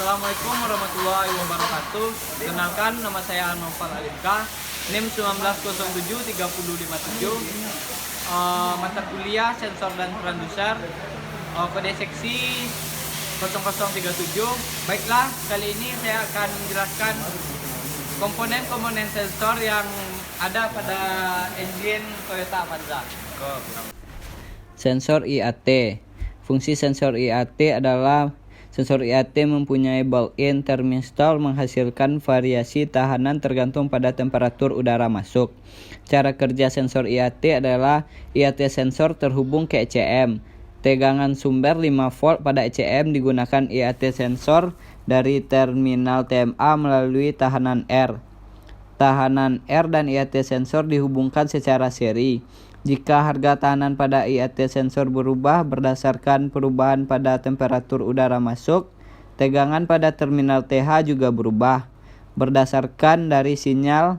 Assalamualaikum warahmatullahi wabarakatuh. Kenalkan, nama saya Noval Alimka, NIM 19073057. Mata kuliah sensor dan transducer, kode seksi 0037. Baiklah, kali ini saya akan menjelaskan komponen-komponen sensor yang ada pada engine Toyota Avanza. Sensor IAT. Fungsi sensor IAT adalah sensor IAT mempunyai built-in thermistor menghasilkan variasi tahanan tergantung pada temperatur udara masuk. Cara kerja sensor IAT adalah IAT sensor terhubung ke ECM. Tegangan sumber 5 volt pada ECM digunakan IAT sensor dari terminal TMA melalui tahanan R. Tahanan R dan IAT sensor dihubungkan secara seri. Jika harga tahanan pada IAT sensor berubah berdasarkan perubahan pada temperatur udara masuk, tegangan pada terminal TH juga berubah. Berdasarkan dari sinyal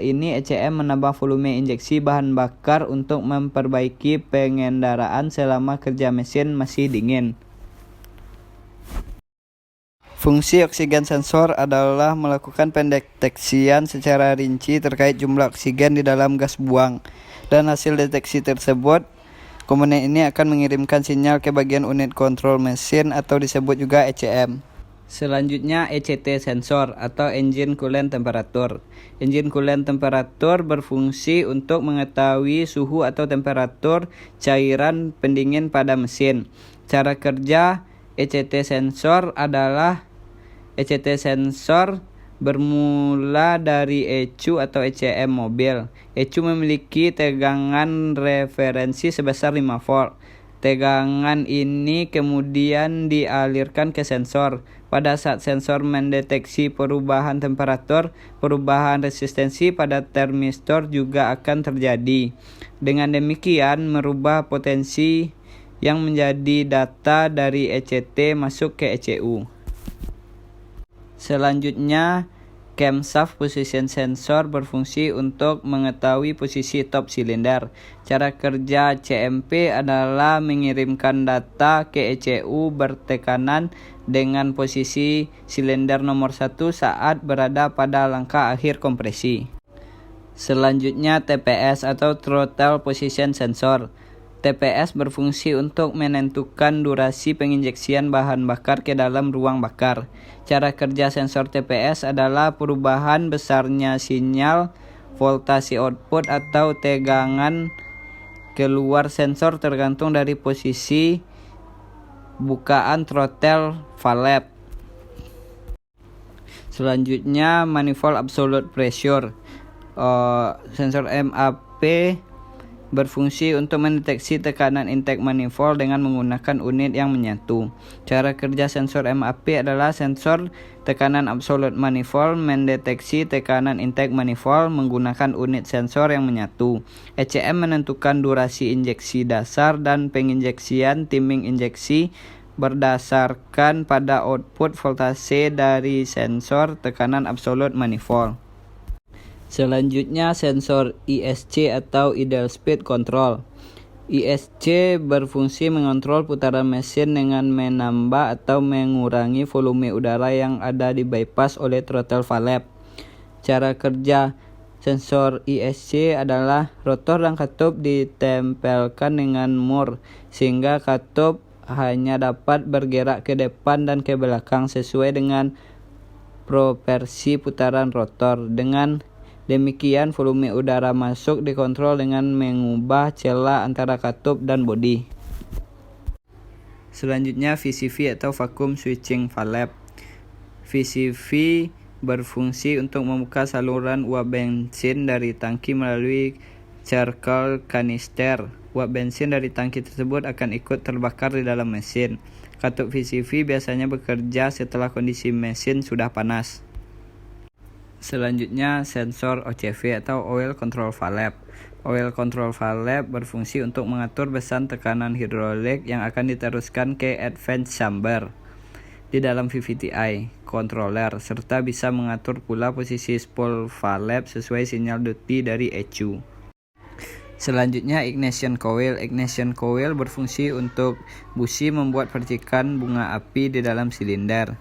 ini, ECM menambah volume injeksi bahan bakar untuk memperbaiki pengendaraan selama kerja mesin masih dingin. Fungsi oksigen sensor adalah melakukan pendeteksian secara rinci terkait jumlah oksigen di dalam gas buang. Dan hasil deteksi tersebut, komponen ini akan mengirimkan sinyal ke bagian unit kontrol mesin atau disebut juga ECM. Selanjutnya ECT sensor atau engine coolant temperature. Engine coolant temperature berfungsi untuk mengetahui suhu atau temperatur cairan pendingin pada mesin. Cara kerja ECT sensor adalah ECT sensor bermula dari ECU atau ECM mobil. ECU memiliki tegangan referensi sebesar 5 volt. Tegangan ini kemudian dialirkan ke sensor. Pada saat sensor mendeteksi perubahan temperatur, perubahan resistensi pada termistor juga akan terjadi. Dengan demikian, merubah potensi yang menjadi data dari ECT masuk ke ECU. Selanjutnya, camshaft position sensor berfungsi untuk mengetahui posisi top silinder. Cara kerja CMP adalah mengirimkan data ke ECU bertekanan dengan posisi silinder nomor 1 saat berada pada langkah akhir kompresi. Selanjutnya, TPS atau throttle position sensor. TPS berfungsi untuk menentukan durasi penginjeksian bahan bakar ke dalam ruang bakar. Cara kerja sensor TPS adalah perubahan besarnya sinyal, voltase output atau tegangan keluar sensor tergantung dari posisi bukaan throttle valve. Selanjutnya, manifold absolute pressure. Sensor MAP berfungsi untuk mendeteksi tekanan intake manifold dengan menggunakan unit yang menyatu. Cara kerja sensor MAP adalah sensor tekanan absolute manifold mendeteksi tekanan intake manifold menggunakan unit sensor yang menyatu. ECM menentukan durasi injeksi dasar dan penginjeksian timing injeksi berdasarkan pada output voltase dari sensor tekanan absolute manifold. Selanjutnya, sensor ISC atau Idle Speed Control. ISC berfungsi mengontrol putaran mesin dengan menambah atau mengurangi volume udara yang ada di bypass oleh throttle valve. Cara kerja sensor ISC adalah rotor dan katup ditempelkan dengan mur, sehingga katup hanya dapat bergerak ke depan dan ke belakang sesuai dengan proporsi putaran rotor. Dengan demikian, volume udara masuk dikontrol dengan mengubah celah antara katup dan bodi. Selanjutnya, VCV atau Vacuum Switching Valve. VCV berfungsi untuk membuka saluran uap bensin dari tangki melalui charcoal kanister. Uap bensin dari tangki tersebut akan ikut terbakar di dalam mesin. Katup VCV biasanya bekerja setelah kondisi mesin sudah panas. Selanjutnya, sensor OCV atau Oil Control Valve. Oil Control Valve berfungsi untuk mengatur besan tekanan hidrolik yang akan diteruskan ke advance chamber di dalam VVTi controller, serta bisa mengatur pula posisi spool valve sesuai sinyal duty dari ECU. Selanjutnya ignition coil. Ignition coil berfungsi untuk busi membuat percikan bunga api di dalam silinder.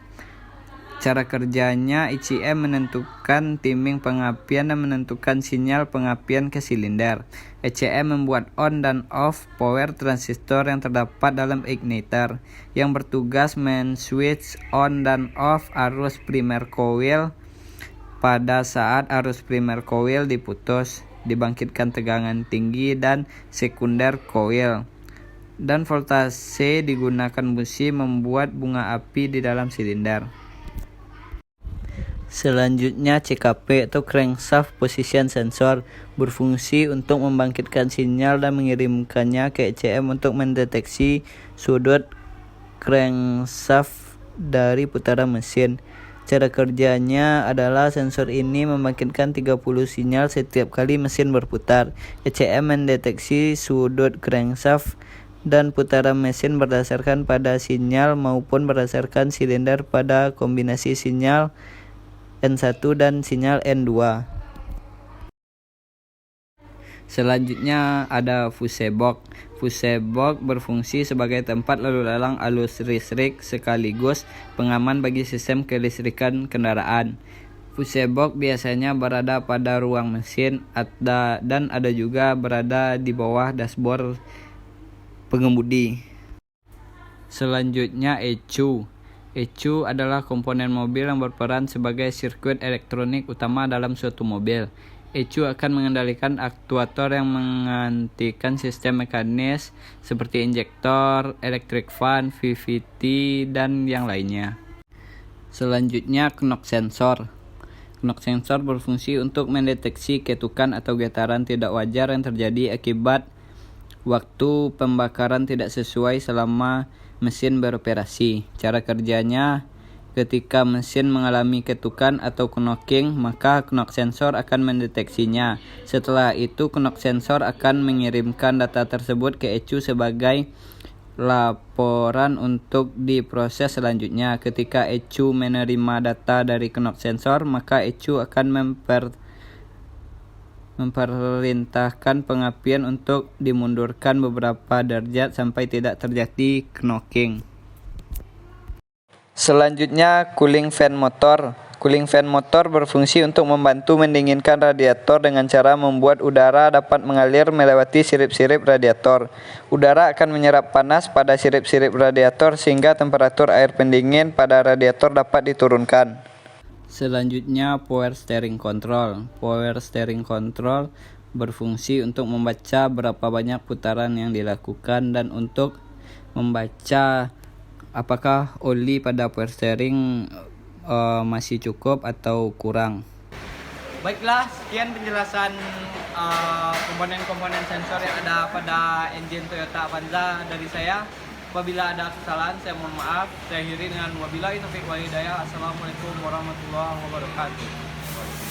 Cara kerjanya, ECM menentukan timing pengapian dan menentukan sinyal pengapian ke silinder. ECM membuat on dan off power transistor yang terdapat dalam igniter, yang bertugas men-switch on dan off arus primer coil. Pada saat arus primer coil diputus, dibangkitkan tegangan tinggi dan sekunder coil, dan voltase digunakan busi membuat bunga api di dalam silinder. Selanjutnya CKP atau crankshaft position sensor berfungsi untuk membangkitkan sinyal dan mengirimkannya ke ECM untuk mendeteksi sudut crankshaft dari putaran mesin. Cara kerjanya adalah sensor ini membangkitkan 30 sinyal setiap kali mesin berputar. ECM mendeteksi sudut crankshaft dan putaran mesin berdasarkan pada sinyal maupun berdasarkan silinder pada kombinasi sinyal N1 dan sinyal N2. Selanjutnya ada fuse box. Fuse box berfungsi sebagai tempat lalu lalang arus listrik sekaligus pengaman bagi sistem kelistrikan kendaraan. Fuse box biasanya berada pada ruang mesin dan ada juga berada di bawah dashboard pengemudi. Selanjutnya ECU. ECU adalah komponen mobil yang berperan sebagai sirkuit elektronik utama dalam suatu mobil. ECU akan mengendalikan aktuator yang menggantikan sistem mekanis seperti injektor, electric fan, VVT, dan yang lainnya. Selanjutnya knock sensor. Knock sensor berfungsi untuk mendeteksi ketukan atau getaran tidak wajar yang terjadi akibat waktu pembakaran tidak sesuai selama mesin beroperasi. Cara kerjanya, ketika mesin mengalami ketukan atau knocking, maka knock sensor akan mendeteksinya. Setelah itu, knock sensor akan mengirimkan data tersebut ke ECU sebagai laporan untuk diproses selanjutnya. Ketika ECU menerima data dari knock sensor, maka ECU akan memperintahkan pengapian untuk dimundurkan beberapa derajat sampai tidak terjadi knocking. Selanjutnya cooling fan motor. Cooling fan motor berfungsi untuk membantu mendinginkan radiator dengan cara membuat udara dapat mengalir melewati sirip-sirip radiator. Udara akan menyerap panas pada sirip-sirip radiator sehingga temperatur air pendingin pada radiator dapat diturunkan. Selanjutnya power steering control. Power steering control berfungsi untuk membaca berapa banyak putaran yang dilakukan dan untuk membaca apakah oli pada power steering masih cukup atau kurang. Baiklah, sekian penjelasan komponen-komponen sensor yang ada pada engine Toyota Avanza dari saya. Apabila ada kesalahan, saya mohon maaf. Saya akhiri dengan wabillahi taufiq wal hidayah. Assalamualaikum warahmatullahi wabarakatuh.